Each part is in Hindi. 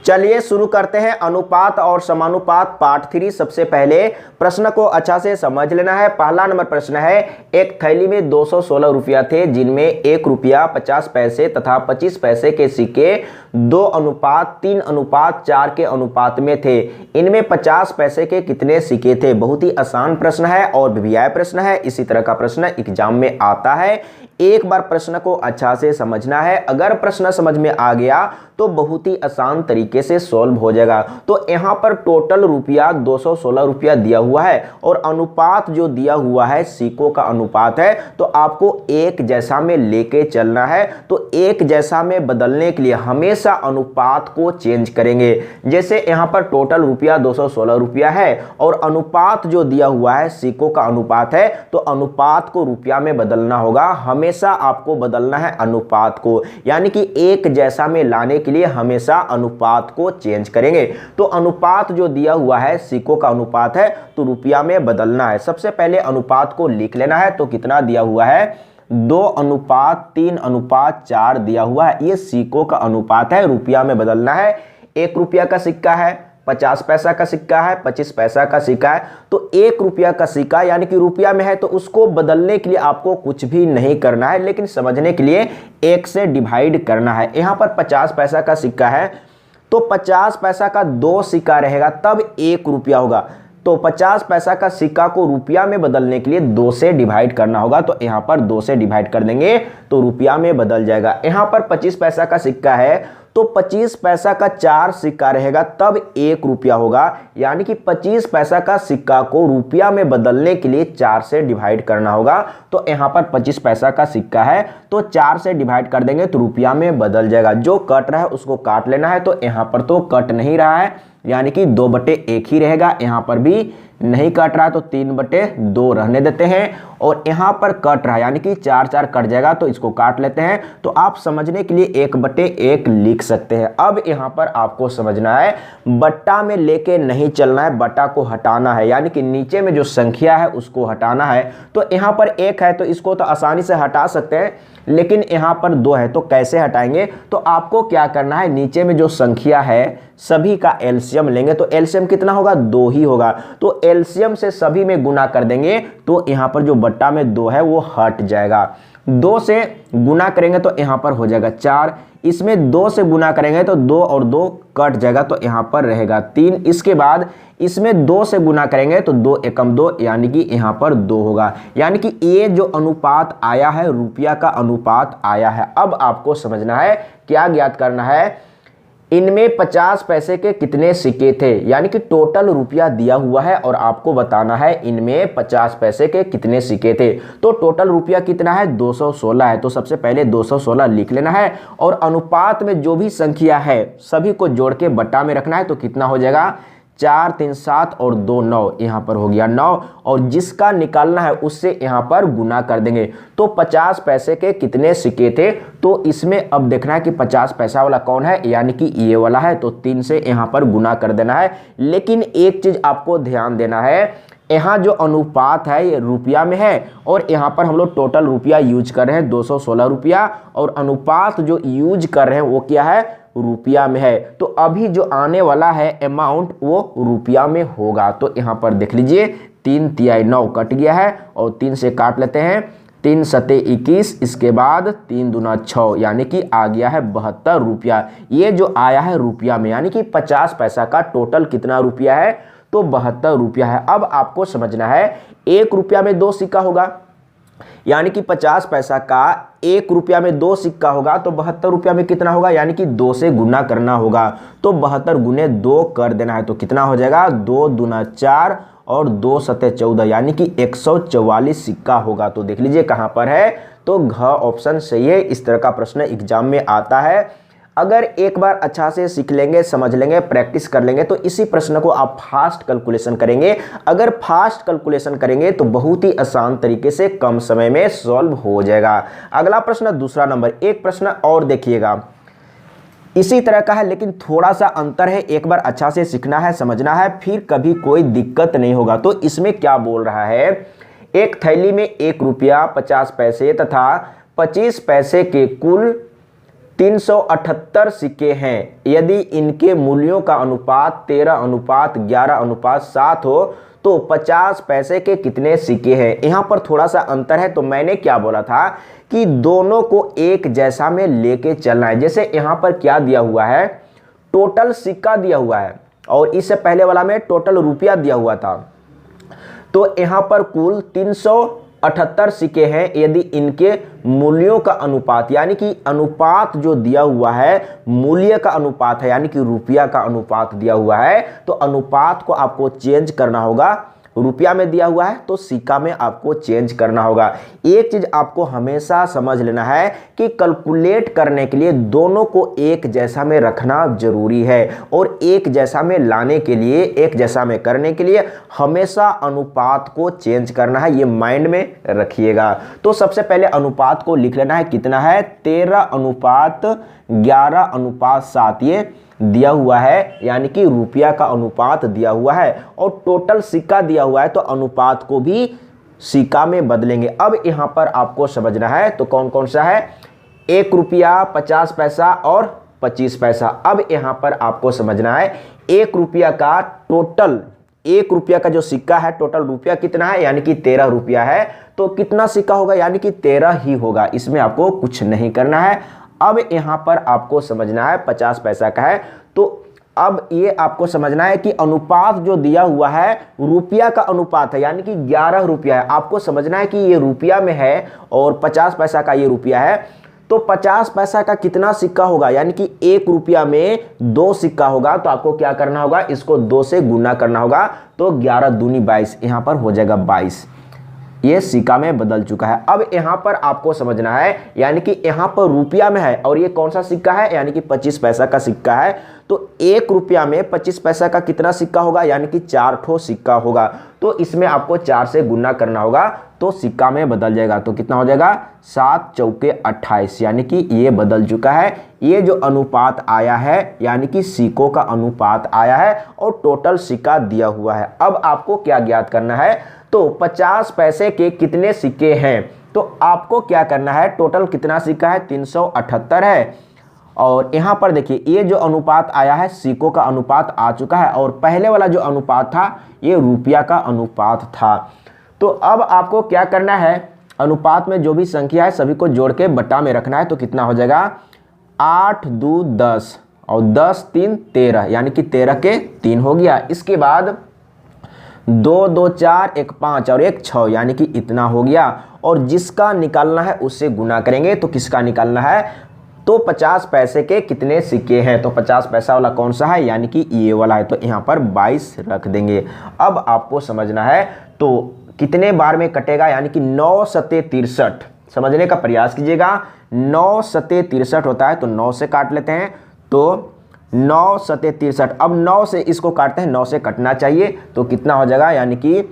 चलिए शुरू करते हैं अनुपात और समानुपात पार्ट 3। सबसे पहले प्रश्न को अच्छा से समझ लेना है। पहला नंबर प्रश्न है, एक थैली में 216 रुपया थे जिनमें 1 रुपया 50 पैसे तथा 25 पैसे के सिक्के 2:3:4 के अनुपात में थे। इनमें 50 पैसे के कितने सिक्के थे? बहुत ही आसान प्रश्न है और भिवियाय प्रश्न है। इसी तरह का प्रश्न एग्जाम में आता है। एक बार प्रश्न को अच्छा से समझना है। अगर प्रश्न समझ में आ गया तो बहुत ही आसान तरीके से सॉल्व हो जाएगा। तो यहाँ पर टोटल रुपया 216 रुपया दिया हुआ है और अनुपात जो दिया हुआ है सिक्कों का अनुपात है, तो आपको एक जैसा में लेके चलना है। तो एक जैसा में बदलने के लिए हमेशा अनुपात को चेंज करेंगे। जैसे यहाँ पर टोटल रुपया 216 रुपया है और अनुपात जो दिया हुआ है सिक्कों का अनुपात है, तो अनुपात को रुपया में बदलना होगा। हमेशा आपको बदलना है अनुपात को, यानी कि एक जैसा में लाने के लिए हमेशा अनुपात को चेंज करेंगे। तो अनुपात जो दिया हुआ है सिक्कों का अनुपात है, तो रुपया में बदलना है। सबसे पहले अनुपात को लिख लेना है। तो कितना दिया हुआ है? 2:3:4 दिया हुआ है। ये सिक्कों का अनुपात है, रुपया में बदलना है। 1 रुपया का सिक्का है, 50 पैसा का सिक्का है, 25 पैसा का सिक्का है। तो 1 रुपया का सिक्का यानी कि रुपया में है, तो उसको बदलने के लिए आपको कुछ भी नहीं करना है, लेकिन समझने के लिए 1 से डिवाइड करना है। यहाँ पर 50 पैसा का सिक्का है, तो 50 पैसा का 2 सिक्का रहेगा तब 1 रुपया होगा। तो 50 पैसा का सिक्का को रुपया में बदलने के लिए 2 से डिवाइड करना होगा। तो यहाँ पर 2 से डिवाइड कर देंगे तो रुपया में बदल जाएगा। यहाँ पर 25 पैसा का सिक्का है, तो 25 पैसा का 4 सिक्का रहेगा तब 1 रुपया होगा। यानी कि 25 पैसा का सिक्का को रुपया में बदलने के लिए 4 से डिवाइड करना होगा। तो यहाँ पर 25 पैसा का सिक्का है, तो 4 से डिवाइड कर देंगे तो रुपया में बदल जाएगा। जो कट रहा है उसको काट लेना है। तो यहाँ पर तो कट नहीं रहा है, यानी कि 2/1 ही रहेगा। यहाँ पर भी नहीं कट रहा है तो 3/2 रहने देते हैं। और यहाँ पर कट रहा है यानी कि 4 कट जाएगा, तो इसको काट लेते हैं। तो आप समझने के लिए 1/1 लिख सकते हैं। अब यहाँ पर आपको समझना है, बट्टा में लेके नहीं चलना है, बट्टा को हटाना है, यानी कि नीचे में जो संख्या है उसको हटाना है। तो यहाँ पर 1 है तो इसको तो आसानी से हटा सकते हैं, लेकिन यहाँ पर 2 है तो कैसे हटाएंगे? तो आपको क्या करना है, नीचे में जो संख्या है सभी का एलसीएम लेंगे। तो एलसीएम कितना होगा? 2 ही होगा। तो एलसीएम से सभी में गुना कर देंगे तो यहाँ पर जो बट्टा में 2 है वो हट जाएगा। 2 से गुना करेंगे तो यहाँ पर हो जाएगा 4। इसमें 2 से गुना करेंगे तो 2 और 2 कट जाएगा, तो यहाँ पर रहेगा 3। इसके बाद इसमें 2 से गुना करेंगे तो 2 एकम 2, यानी कि यहाँ पर 2 होगा। यानी कि ये जो अनुपात आया है रुपया का अनुपात आया है। अब आपको समझना है, क्या ज्ञात करना है, इनमें 50 पैसे के कितने सिक्के थे, यानी कि टोटल रुपया दिया हुआ है और आपको बताना है इनमें 50 पैसे के कितने सिक्के थे। तो टोटल रुपया कितना है? 216 है। तो सबसे पहले 216 लिख लेना है और अनुपात में जो भी संख्या है सभी को जोड़ के बट्टा में रखना है। तो कितना हो जाएगा? 4 3 7 और 2 9, यहाँ पर हो गया 9। और जिसका निकालना है उससे यहाँ पर गुना कर देंगे। तो 50 पैसे के कितने सिक्के थे? तो इसमें अब देखना है कि 50 पैसा वाला कौन है, यानी कि ये वाला है। तो 3 से यहाँ पर गुना कर देना है। लेकिन एक चीज आपको ध्यान देना है, यहाँ जो अनुपात है ये रुपया में है और यहाँ पर हम लोग टोटल रुपया यूज कर रहे हैं 216 रुपया, और अनुपात जो यूज कर रहे हैं वो क्या है? रुपया में है। तो अभी जो आने वाला है अमाउंट वो रुपया में होगा। तो यहाँ पर देख लीजिए 3 तिहाई 9 कट गया है और 3 से काट लेते हैं। 3 सते 21, इसके बाद 3 दूना 6, यानी कि आ गया है 72 रुपया। ये जो आया है रुपया में, यानी कि 50 पैसा का टोटल कितना रुपया है? तो 72 रुपया है। अब आपको समझना है, 1 रुपया में 2 सिक्का होगा, यानी कि 50 पैसा का 1 रुपया में 2 सिक्का होगा, तो 72 रुपया में कितना होगा? यानी कि 2 से गुना करना होगा। तो 72 गुने 2 कर देना है। तो कितना हो जाएगा? 2 दूना 4 और 2 सते 14, यानी कि 144 सिक्का होगा। तो देख लीजिए कहाँ पर है, तो घ ऑप्शन सही है। इस तरह का प्रश्न एग्जाम में आता है। अगर एक बार अच्छा से सीख लेंगे, समझ लेंगे, प्रैक्टिस कर लेंगे, तो इसी प्रश्न को आप फास्ट कैलकुलेशन करेंगे। अगर फास्ट कैलकुलेशन करेंगे तो बहुत ही आसान तरीके से कम समय में सॉल्व हो जाएगा। अगला प्रश्न दूसरा नंबर, एक प्रश्न और देखिएगा, इसी तरह का है लेकिन थोड़ा सा अंतर है। एक बार अच्छा से सीखना है, समझना है, फिर कभी कोई दिक्कत नहीं होगा। तो इसमें क्या बोल रहा है, एक थैली में 1 रुपया 50 पैसे तथा 25 पैसे के कुल 378 सिक्के हैं, यदि इनके मूल्यों का अनुपात 13:11:7 हो तो 50 पैसे के कितने सिक्के हैं। यहां पर थोड़ा सा अंतर है, तो मैंने क्या बोला था कि दोनों को एक जैसा में लेके चलना है। जैसे यहां पर क्या दिया हुआ है, टोटल सिक्का दिया हुआ है और इससे पहले वाला में टोटल रुपया दिया हुआ था। तो यहां पर कुल 378 सिक्के हैं, यदि इनके मूल्यों का अनुपात, यानी कि अनुपात जो दिया हुआ है मूल्य का अनुपात है, यानी कि रुपया का अनुपात दिया हुआ है, तो अनुपात को आपको चेंज करना होगा। रुपया में दिया हुआ है तो सिक्का में आपको चेंज करना होगा। एक चीज आपको हमेशा समझ लेना है कि कैलकुलेट करने के लिए दोनों को एक जैसा में रखना जरूरी है, और एक जैसा में लाने के लिए, एक जैसा में करने के लिए हमेशा अनुपात को चेंज करना है, ये माइंड में रखिएगा। तो सबसे पहले अनुपात को लिख लेना है, कितना है 13:11:7 ये दिया हुआ है, यानी कि रुपया का अनुपात दिया हुआ है, और टोटल सिक्का दिया हुआ है तो अनुपात को भी सिक्का में बदलेंगे। अब यहां पर आपको समझना है, तो कौन कौन सा है, 1 रुपया, 50 पैसा और 25 पैसा। अब यहां पर आपको समझना है 1 रुपया का टोटल, 1 रुपया का जो सिक्का है टोटल रुपया कितना है, यानी कि 13 रुपया है, तो कितना सिक्का होगा, यानी कि 13 ही होगा, इसमें आपको कुछ नहीं करना है। अब यहां पर आपको समझना है 50 पैसा का है, तो अब ये आपको समझना है कि अनुपात जो दिया हुआ है रुपया का अनुपात है, यानी कि 11 रुपया है। आपको समझना है कि ये रुपया में है और 50 पैसा का ये रुपया है, तो 50 पैसा का कितना सिक्का होगा, यानी कि 1 रुपया में 2 सिक्का होगा, तो आपको क्या करना होगा, इसको 2 से गुना करना होगा, तो 11 दूनी 22, यहां पर हो जाएगा 22। ये सिक्का में बदल चुका है। अब यहां पर आपको समझना है, यानी कि यहां पर रुपया में है और ये कौन सा सिक्का है, यानी कि 25 पैसा का सिक्का है, तो 1 रुपया में 25 पैसा का कितना सिक्का होगा, यानी कि 4 ठो सिक्का होगा, तो इसमें आपको 4 से गुना करना होगा, तो सिक्का में बदल जाएगा। तो कितना हो जाएगा, 7 चौके 28, यानी कि ये बदल चुका है। ये जो अनुपात आया है, यानी कि सिक्कों का अनुपात आया है और टोटल सिक्का दिया हुआ है। अब आपको क्या ज्ञात करना है, तो 50 पैसे के कितने सिक्के हैं, तो आपको क्या करना है, टोटल कितना सिक्का है, 378 है, और यहां पर देखिए ये जो अनुपात आया है सिक्कों का अनुपात आ चुका है, और पहले वाला जो अनुपात था ये रुपया का अनुपात था। तो अब आपको क्या करना है, अनुपात में जो भी संख्या है सभी को जोड़ के बटा में रखना है, तो कितना हो जाएगा, 8 2 10 और 10 3 13, यानी कि 13 के 3 हो गया। इसके बाद 2 2 4 1 5 और 1 6, यानी कि इतना हो गया, और जिसका निकालना है उससे गुना करेंगे। तो किसका निकालना है, तो 50 पैसे के कितने सिक्के हैं, तो 50 पैसा वाला कौन सा है, यानी कि ये वाला है, तो यहाँ पर 22 रख देंगे। अब आपको समझना है तो कितने बार में कटेगा, यानी कि 9 सते 63, समझने का प्रयास कीजिएगा। 9 सते 63 होता है, तो 9 से काट लेते हैं, तो 9 सते 63। अब 9 से इसको काटते हैं, 9 से कटना चाहिए, तो कितना हो जाएगा, यानी कि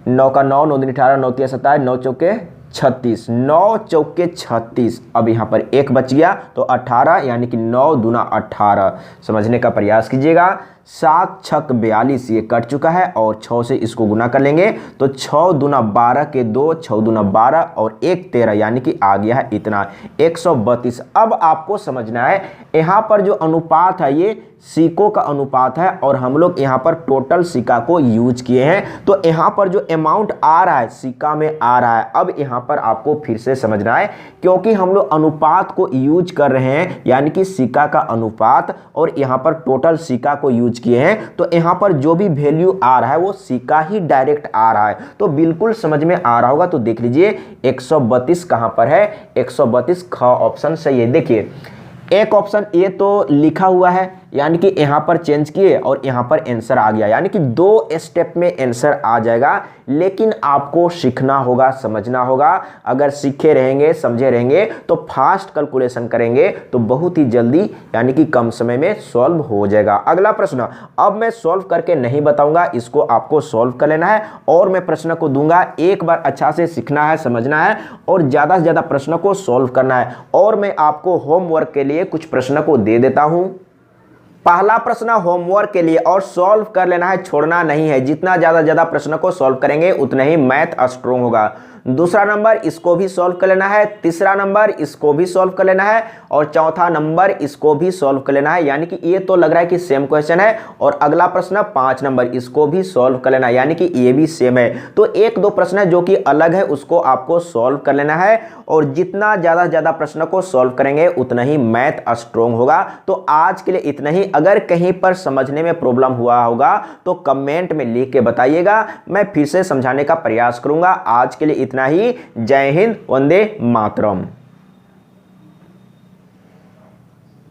9 का 9, 9 दूनी 18, 9 तिया 27, 9 चौके 36, 9 चौके 36। अब यहाँ पर 1 बच गया, तो 18, यानी कि 9 दूना 18, समझने का प्रयास कीजिएगा। 7 छक 42, ये कट चुका है, और 6 से इसको गुना कर लेंगे, तो 6 दूना 12 के 2, 6 दूना 12 और 1 13, यानी कि आ गया है इतना, 132। अब आपको समझना है यहाँ पर जो अनुपात है ये सिक्कों का अनुपात है, और हम लोग यहाँ पर टोटल सिक्का को यूज किए हैं, तो यहाँ पर जो अमाउंट आ रहा है सिक्का में आ रहा है। अब यहाँ पर आपको फिर से समझना है, क्योंकि हम लोग अनुपात को यूज कर रहे हैं, यानी कि सिक्का का अनुपात, और यहाँ पर टोटल सिक्का को यूज किए हैं, तो यहाँ पर जो भी वैल्यू आ रहा है वो सिक्का ही डायरेक्ट आ रहा है, तो बिल्कुल समझ में आ रहा होगा। तो देख लीजिए 132 कहाँ पर है, 132 ख ऑप्शन सही है। देखिए एक ऑप्शन ए तो लिखा हुआ है, यानी कि यहाँ पर चेंज किए और यहाँ पर आंसर आ गया, यानी कि 2 स्टेप में आंसर आ जाएगा, लेकिन आपको सीखना होगा, समझना होगा। अगर सीखे रहेंगे, समझे रहेंगे, तो फास्ट कैलकुलेशन करेंगे तो बहुत ही जल्दी, यानी कि कम समय में सॉल्व हो जाएगा। अगला प्रश्न अब मैं सॉल्व करके नहीं बताऊंगा, इसको आपको सॉल्व कर लेना है, और मैं प्रश्न को दूंगा, एक बार अच्छा से सीखना है, समझना है, और ज़्यादा से ज़्यादा प्रश्न को सॉल्व करना है। और मैं आपको होमवर्क के लिए कुछ प्रश्न को दे देता हूं। पहला प्रश्न होमवर्क के लिए, और सॉल्व कर लेना है, छोड़ना नहीं है। जितना ज्यादा प्रश्न को सॉल्व करेंगे उतना ही मैथ स्ट्रोंग होगा। दूसरा नंबर इसको भी सॉल्व कर लेना है, तीसरा नंबर इसको भी सॉल्व कर लेना है और चौथा नंबर इसको भी सॉल्व कर लेना है। यानी कि ये तो लग रहा है कि सेम क्वेश्चन है। और अगला प्रश्न 5 नंबर इसको भी सॉल्व कर लेना है, यानी कि ये भी सेम है। तो एक दो प्रश्न जो कि अलग है उसको आपको सॉल्व कर लेना है और जितना ज्यादा से ज्यादा प्रश्न को सॉल्व करेंगे उतना ही मैथ स्ट्रोंग होगा। तो आज के लिए इतना ही। अगर कहीं पर समझने में प्रॉब्लम हुआ होगा तो कमेंट में लिख के बताइएगा, मैं फिर से समझाने का प्रयास करूंगा। आज के लिए इतना ही। जय हिंद, वंदे मातरम।